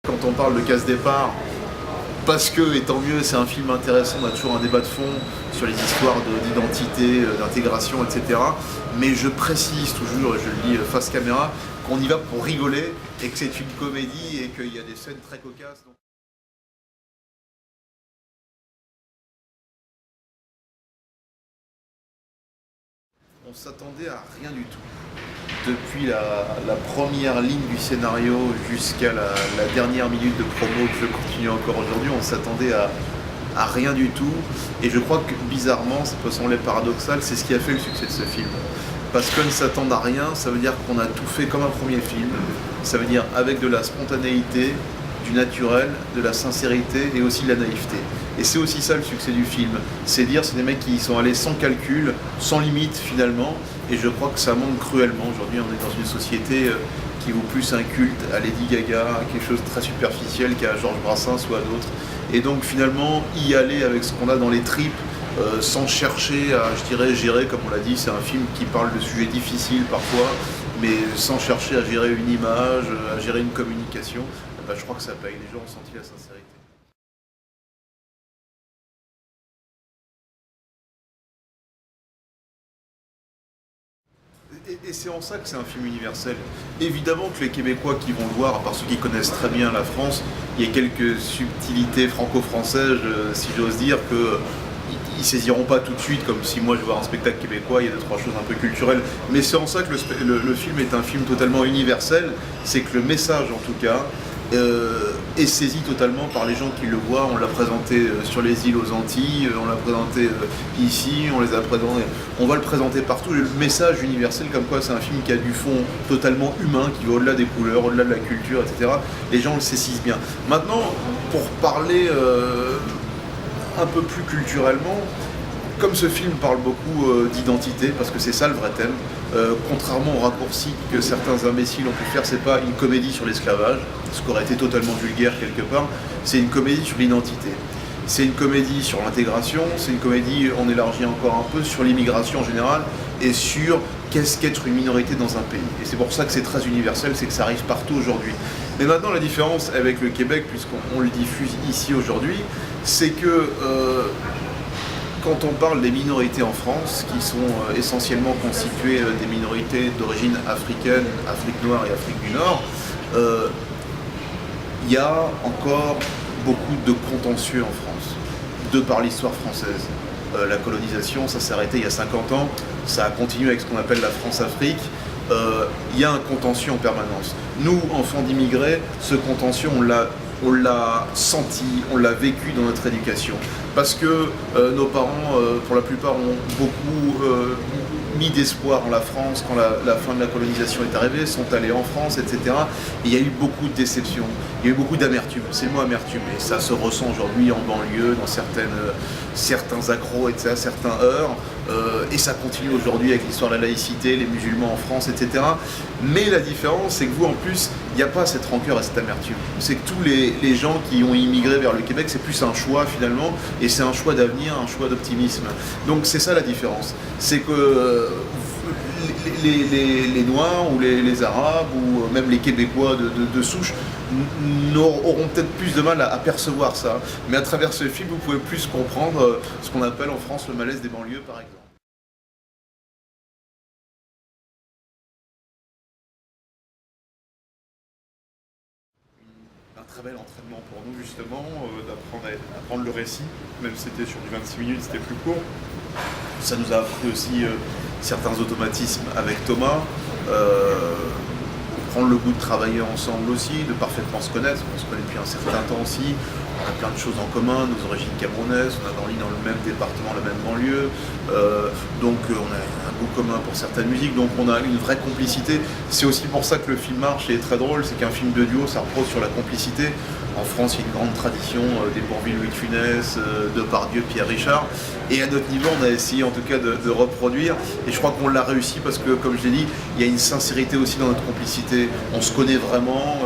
Quand on parle de casse départ, parce que, et tant mieux, c'est un film intéressant, on a toujours un débat de fond sur les histoires d'identité, d'intégration, etc. Mais je précise toujours, et je le dis face caméra, qu'on y va pour rigoler et que c'est une comédie et qu'il y a des scènes très cocasses. On s'attendait à rien du tout. Depuis la première ligne du scénario jusqu'à la dernière minute de promo que je continue encore aujourd'hui, on s'attendait à rien du tout. Et je crois que bizarrement, ça peut sembler paradoxal, c'est ce qui a fait le succès de ce film. Parce qu'on ne s'attend à rien, ça veut dire qu'on a tout fait comme un premier film. Ça veut dire avec de la spontanéité, du naturel, de la sincérité et aussi de la naïveté. Et c'est aussi ça le succès du film. C'est dire, c'est des mecs qui sont allés sans calcul, sans limite finalement. Et je crois que ça manque cruellement. Aujourd'hui, on est dans une société qui vaut plus un culte à Lady Gaga, à quelque chose de très superficiel qu'à Georges Brassens ou à d'autres. Et donc finalement, y aller avec ce qu'on a dans les tripes, sans chercher à, je dirais, gérer, comme on l'a dit, c'est un film qui parle de sujets difficiles parfois, mais sans chercher à gérer une image, à gérer une communication, je crois que ça paye. Les gens ont senti la sincérité. Et c'est en ça que c'est un film universel. Évidemment que les Québécois qui vont le voir, à part ceux qui connaissent très bien la France, il y a quelques subtilités franco-françaises, si j'ose dire, que ils saisiront pas tout de suite, comme si moi je vois un spectacle québécois, il y a 2-3 choses un peu culturelles. Mais c'est en ça que le film est un film totalement universel, c'est que le message en tout cas est saisi totalement par les gens qui le voient. On l'a présenté sur les îles aux Antilles, on l'a présenté ici, on va le présenter partout. Le message universel comme quoi c'est un film qui a du fond totalement humain, qui va au-delà des couleurs, au-delà de la culture, etc. Les gens le saisissent bien. Maintenant, pour parler un peu plus culturellement, comme ce film parle beaucoup d'identité, parce que c'est ça le vrai thème, contrairement au raccourci que certains imbéciles ont pu faire, c'est pas une comédie sur l'esclavage, ce qui aurait été totalement vulgaire quelque part, c'est une comédie sur l'identité. C'est une comédie sur l'intégration, c'est une comédie, on élargit encore un peu, sur l'immigration en général, et sur qu'est-ce qu'être une minorité dans un pays. Et c'est pour ça que c'est très universel, c'est que ça arrive partout aujourd'hui. Mais maintenant, la différence avec le Québec, puisqu'on le diffuse ici aujourd'hui, c'est que quand on parle des minorités en France, qui sont essentiellement constituées des minorités d'origine africaine, Afrique noire et Afrique du Nord, il y a encore beaucoup de contentieux en France, de par l'histoire française. La colonisation, ça s'est arrêté il y a 50 ans, ça a continué avec ce qu'on appelle la France-Afrique. Il y a un contentieux en permanence. Nous, enfants d'immigrés, ce contentieux, on l'a senti, on l'a vécu dans notre éducation. Parce que nos parents, pour la plupart, ont beaucoup mis d'espoir en la France quand la fin de la colonisation est arrivée, sont allés en France, etc. Et il y a eu beaucoup de déceptions, il y a eu beaucoup d'amertume. C'est le mot amertume. Et ça se ressent aujourd'hui en banlieue, dans certains accros, etc., certains heurts. Et ça continue aujourd'hui avec l'histoire de la laïcité, les musulmans en France, etc. Mais la différence, c'est que vous, en plus, il n'y a pas cette rancœur et cette amertume. C'est que tous les gens qui ont immigré vers le Québec, c'est plus un choix finalement, et c'est un choix d'avenir, un choix d'optimisme. Donc c'est ça la différence. C'est que les Noirs ou les Arabes ou même les Québécois de souche auront peut-être plus de mal à percevoir ça. Mais à travers ce film, vous pouvez plus comprendre ce qu'on appelle en France le malaise des banlieues, par exemple. Un très bel entraînement pour nous justement, d'apprendre le récit, même si c'était sur du 26 minutes, c'était plus court. Ça nous a appris aussi certains automatismes avec Thomas, prendre le goût de travailler ensemble aussi, de parfaitement se connaître. On se connaît depuis un certain temps aussi, on a plein de choses en commun, nos origines camerounaises, on a grandi dans le même département, la même banlieue, donc on a un goût commun pour certaines musiques, donc on a une vraie complicité. C'est aussi pour ça que le film marche et est très drôle, c'est qu'un film de duo, ça repose sur la complicité. En France, il y a une grande tradition des Bourvil, Louis de Funès, Depardieu, Pierre Richard. Et à notre niveau, on a essayé en tout cas de reproduire. Et je crois qu'on l'a réussi parce que, comme je l'ai dit, il y a une sincérité aussi dans notre complicité. On se connaît vraiment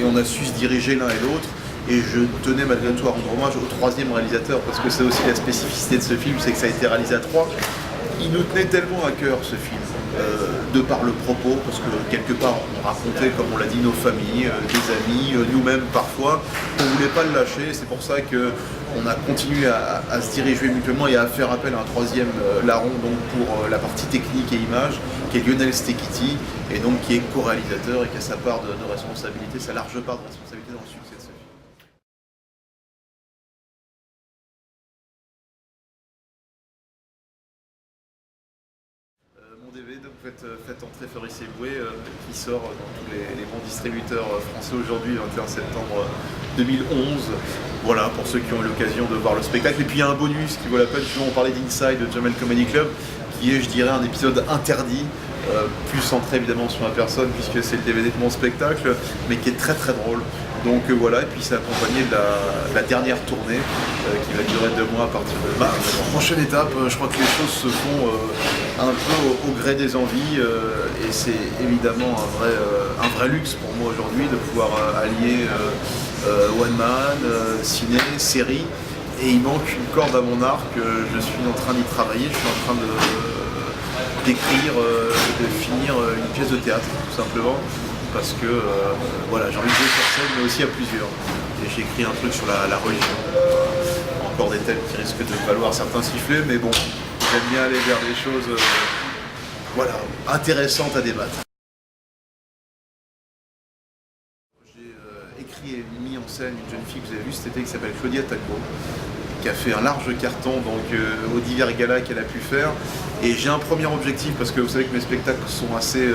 et on a su se diriger l'un et l'autre. Et je tenais malgré tout à rendre hommage au troisième réalisateur, parce que c'est aussi la spécificité de ce film, c'est que ça a été réalisé à trois. Il nous tenait tellement à cœur ce film. de par le propos, parce que quelque part on racontait, comme on l'a dit, nos familles, des amis, nous-mêmes parfois. On ne voulait pas le lâcher, c'est pour ça qu'on a continué à se diriger mutuellement et à faire appel à un troisième larron donc pour la partie technique et image, qui est Lionel Stekiti, et donc qui est co-réalisateur et qui a sa part de responsabilité, sa large part de responsabilité dans le succès de ce film. Mon DVD, donc faites entrer Fabrice Eboué, qui sort dans tous les bons distributeurs français aujourd'hui, 21 septembre 2011. Voilà, pour ceux qui ont eu l'occasion de voir le spectacle. Et puis il y a un bonus qui vaut la peine, justement, on parlait d'Inside, de Jamel Comedy Club, qui est, je dirais, un épisode interdit, plus centré évidemment sur ma personne, puisque c'est le DVD de mon spectacle, mais qui est très très drôle. Donc voilà, et puis c'est accompagné de la dernière tournée qui va durer 2 mois à partir de mars. Prochaine étape, je crois que les choses se font un peu au gré des envies et c'est évidemment un vrai luxe pour moi aujourd'hui de pouvoir allier one man, ciné, série, et il manque une corde à mon arc. Je suis en train d'y travailler, je suis en train d'écrire, de finir une pièce de théâtre tout simplement. Parce que voilà, j'ai envie de jouer sur scène, mais aussi à plusieurs. Et j'ai écrit un truc sur la religion. Encore des thèmes qui risquent de valoir certains sifflets, mais bon, j'aime bien aller vers des choses voilà, intéressantes à débattre. J'ai écrit et mis en scène une jeune fille que vous avez vue cet été qui s'appelle Claudia Tagbo, qui a fait un large carton donc, aux divers galas qu'elle a pu faire. Et j'ai un premier objectif, parce que vous savez que mes spectacles sont assez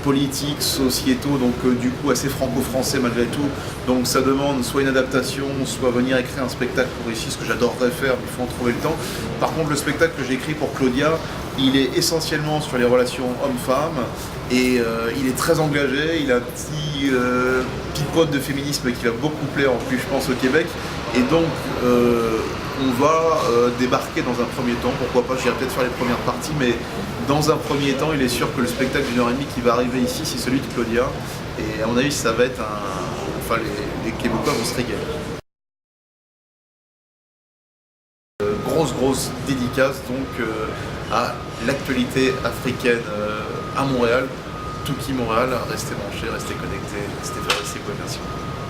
politiques, sociétaux, donc du coup assez franco-français malgré tout. Donc ça demande soit une adaptation, soit venir écrire un spectacle pour ici, ce que j'adorerais faire, mais il faut en trouver le temps. Par contre, le spectacle que j'ai écrit pour Claudia, il est essentiellement sur les relations hommes-femmes et il est très engagé, il a un petite pointe de féminisme qui va beaucoup plaire en plus, je pense, au Québec. Et donc on va débarquer dans un premier temps, pourquoi pas, j'irai peut-être faire les premières parties, mais dans un premier temps, il est sûr que le spectacle d'1h30 qui va arriver ici, c'est celui de Claudia. Et à mon avis, ça va être enfin, les Québécois vont se régaler. Grosse dédicace donc à l'actualité africaine à Montréal. Tout qui Montréal, restez branchés, restez connectés, restez Fabrice Eboué, merci beaucoup.